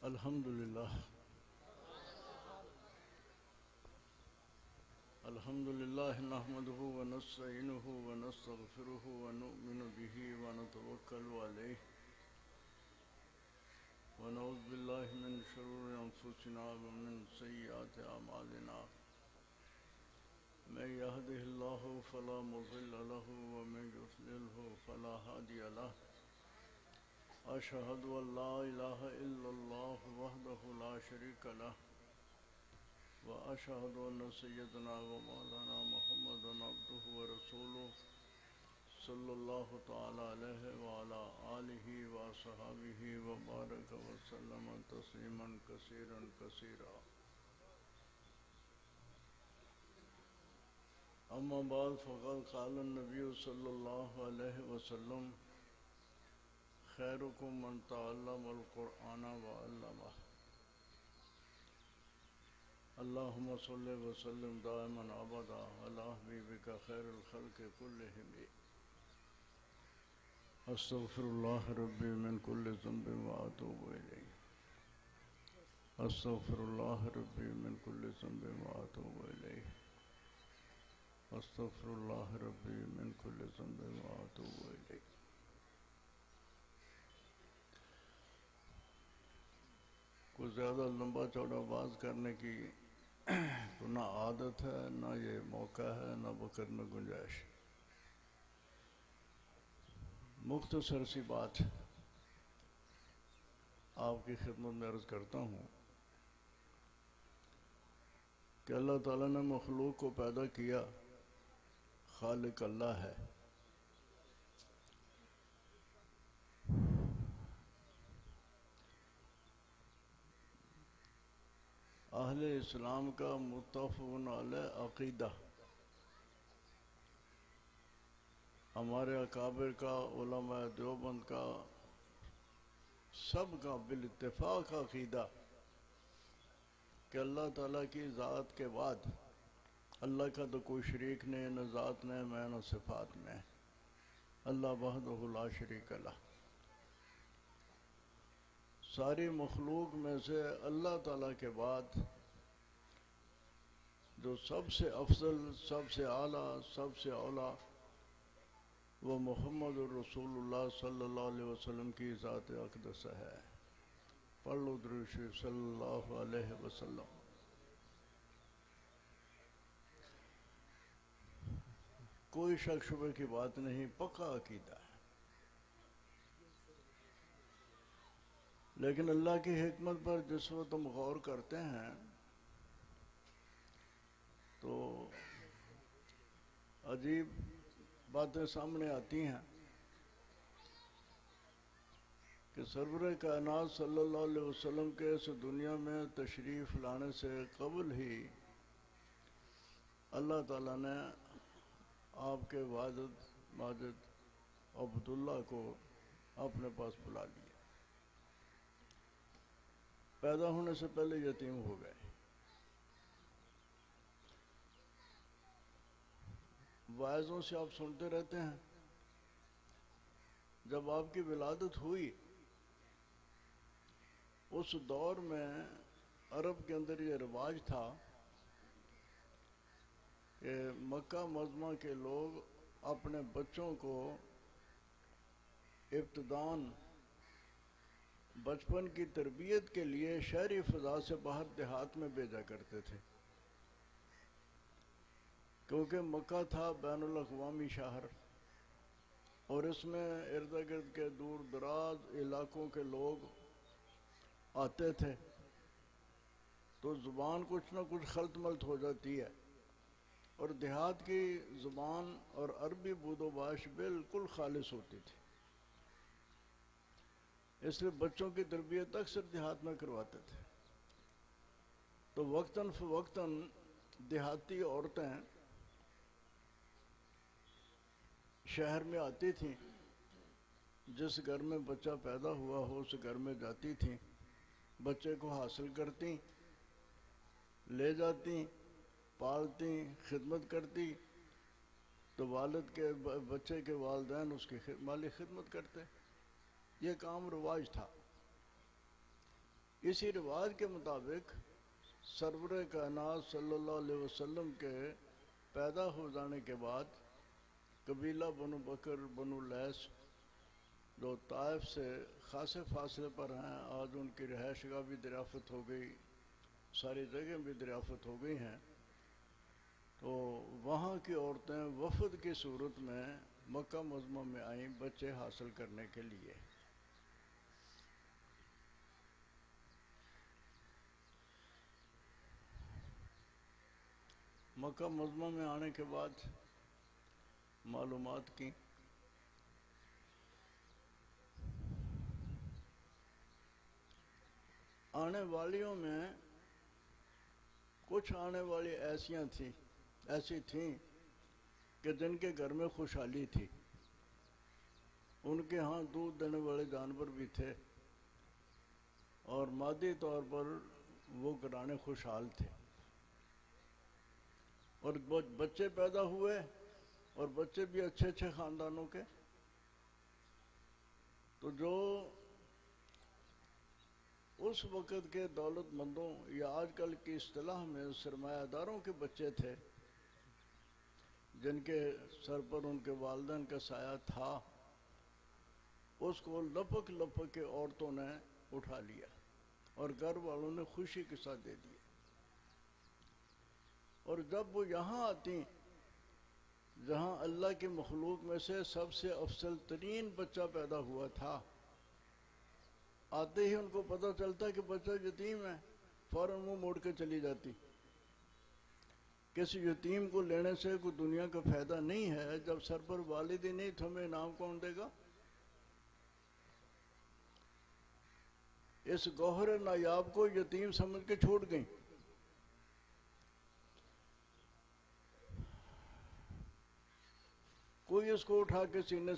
الحمد لله الحمد لله نحمده ونستعينه ونستغفره ونؤمن به ونتوكل عليه ونعوذ بالله من شرور أنفسنا ومن سيئات أعمالنا من يهده الله فلا مضل له ومن يضلله فلا هادي له أشهد أن لا إله إلا الله وحده لا شريك له وأشهد أن سيدنا ومولانا محمدا عبده ورسوله صلى الله تعالى عليه وعلى آله وصحبه وبارك وسلم تسليما كثيرا كثيرا. أما بعد فقد قال النبي صلى الله عليه وسلم خيركم من تعلم القرآن وعلمه. اللهم صل وسلم دائما ابدا على حبيبك خير الخلق كلهم. استغفر الله ربي من كل ذنب واتوب اليه. استغفر الله ربي من كل ذنب واتوب اليه. استغفر الله ربي من كل ذنب واتوب اليه. کوئی زیادہ لمبا چوڑا بات کرنے کی تو نہ عادت ہے، نہ یہ موقع ہے، نہ وقت میں گنجائش. مختصر سی بات آپ کی خدمت میں عرض کرتا ہوں کہ اللہ تعالیٰ نے مخلوق کو پیدا کیا، خالق اللہ ہے. اہل اسلام کا متفق علیہ عقیدہ، ہمارے اکابر کا، علماء دیوبند کا، سب کا بالاتفاق عقیدہ کہ اللہ تعالیٰ کی ذات کے بعد اللہ کا تو کوئی شریک نہیں، نہ ذات میں نہ صفات میں. اللہ وحدہ لا شریک لہ. ساری مخلوق میں سے اللہ تعالیٰ کے بعد جو سب سے افضل، سب سے اعلیٰ، سب سے اولیٰ وہ محمد الرسول اللہ صلی اللہ علیہ وسلم کی ذات اقدس ہے. پڑھ لو درود شریف صلی اللہ علیہ وسلم. کوئی شک شبہ کی بات نہیں، پکا عقیدہ ہے. لیکن اللہ کی حکمت پر جس وقت ہم غور کرتے ہیں تو عجیب باتیں سامنے آتی ہیں کہ سرور کائنات صلی اللہ علیہ وسلم کے اس دنیا میں تشریف لانے سے قبل ہی اللہ تعالیٰ نے آپ کے والد ماجد عبداللہ کو اپنے پاس بلا لیا. پیدا ہونے سے پہلے یتیم ہو گئے. واعظوں سے آپ سنتے رہتے ہیں، جب آپ کی ولادت ہوئی اس دور میں عرب کے اندر یہ رواج تھا کہ مکہ معظمہ کے لوگ اپنے بچوں کو ابتداً بچپن کی تربیت کے لیے شہری فضا سے باہر دیہات میں بھیجا کرتے تھے، کیونکہ مکہ تھا بین الاقوامی شہر اور اس میں ارد گرد کے دور دراز علاقوں کے لوگ آتے تھے تو زبان کچھ نہ کچھ خلط ملط ہو جاتی ہے، اور دیہات کی زبان اور عربی بود و باش بالکل خالص ہوتی تھی. اس لیے بچوں کی تربیت اکثر دیہات میں کرواتے تھے. تو وقتاً فوقتاً دیہاتی عورتیں شہر میں آتی تھیں، جس گھر میں بچہ پیدا ہوا ہو اس گھر میں جاتی تھیں، بچے کو حاصل کرتی، لے جاتی، پالتی، خدمت کرتی، تو والد کے بچے کے والدین اس کی مالی خدمت کرتے. یہ کام رواج تھا. اسی رواج کے مطابق سرور کائنات صلی اللہ علیہ وسلم کے پیدا ہو جانے کے بعد قبیلہ بنو بکر بنو لیس جو طائف سے خاصے فاصلے پر ہیں، آج ان کی رہائش گاہ بھی دریافت ہو گئی، ساری جگہیں بھی دریافت ہو گئی ہیں، تو وہاں کی عورتیں وفد کی صورت میں مکہ معظمہ میں آئیں بچے حاصل کرنے کے لیے۔ مکہ معظمہ میں آنے کے بعد معلومات کی، آنے والیوں میں کچھ آنے والی ایسی تھیں کہ جن کے گھر میں خوشحالی تھی، ان کے ہاں دودھ دینے والے جانور بھی تھے اور مادی طور پر وہ گھرانے خوشحال تھے، اور بچے پیدا ہوئے اور بچے بھی اچھے اچھے خاندانوں کے۔ تو جو اس وقت کے دولت مندوں یا آج کل کی اصطلاح میں سرمایہ داروں کے بچے تھے، جن کے سر پر ان کے والدین کا سایہ تھا، اس کو لپک لپک کے عورتوں نے اٹھا لیا اور گھر والوں نے خوشی کے ساتھ دے دیا، اور جب وہ یہاں آتی جہاں اللہ کی مخلوق میں سے سب سے افضل ترین بچہ پیدا ہوا تھا، آتے ہی ان کو پتہ چلتا کہ بچہ یتیم ہے، فوراً منہ موڑ کے چلی جاتی۔ کسی یتیم کو لینے سے کوئی دنیا کا فائدہ نہیں ہے، جب سر پر والد ہی نہیں تو ہمیں انعام کون دے گا؟ اس گوہر نایاب کو یتیم سمجھ کے چھوڑ گئیں۔ کوئی اس کو اٹھا کے سینے سے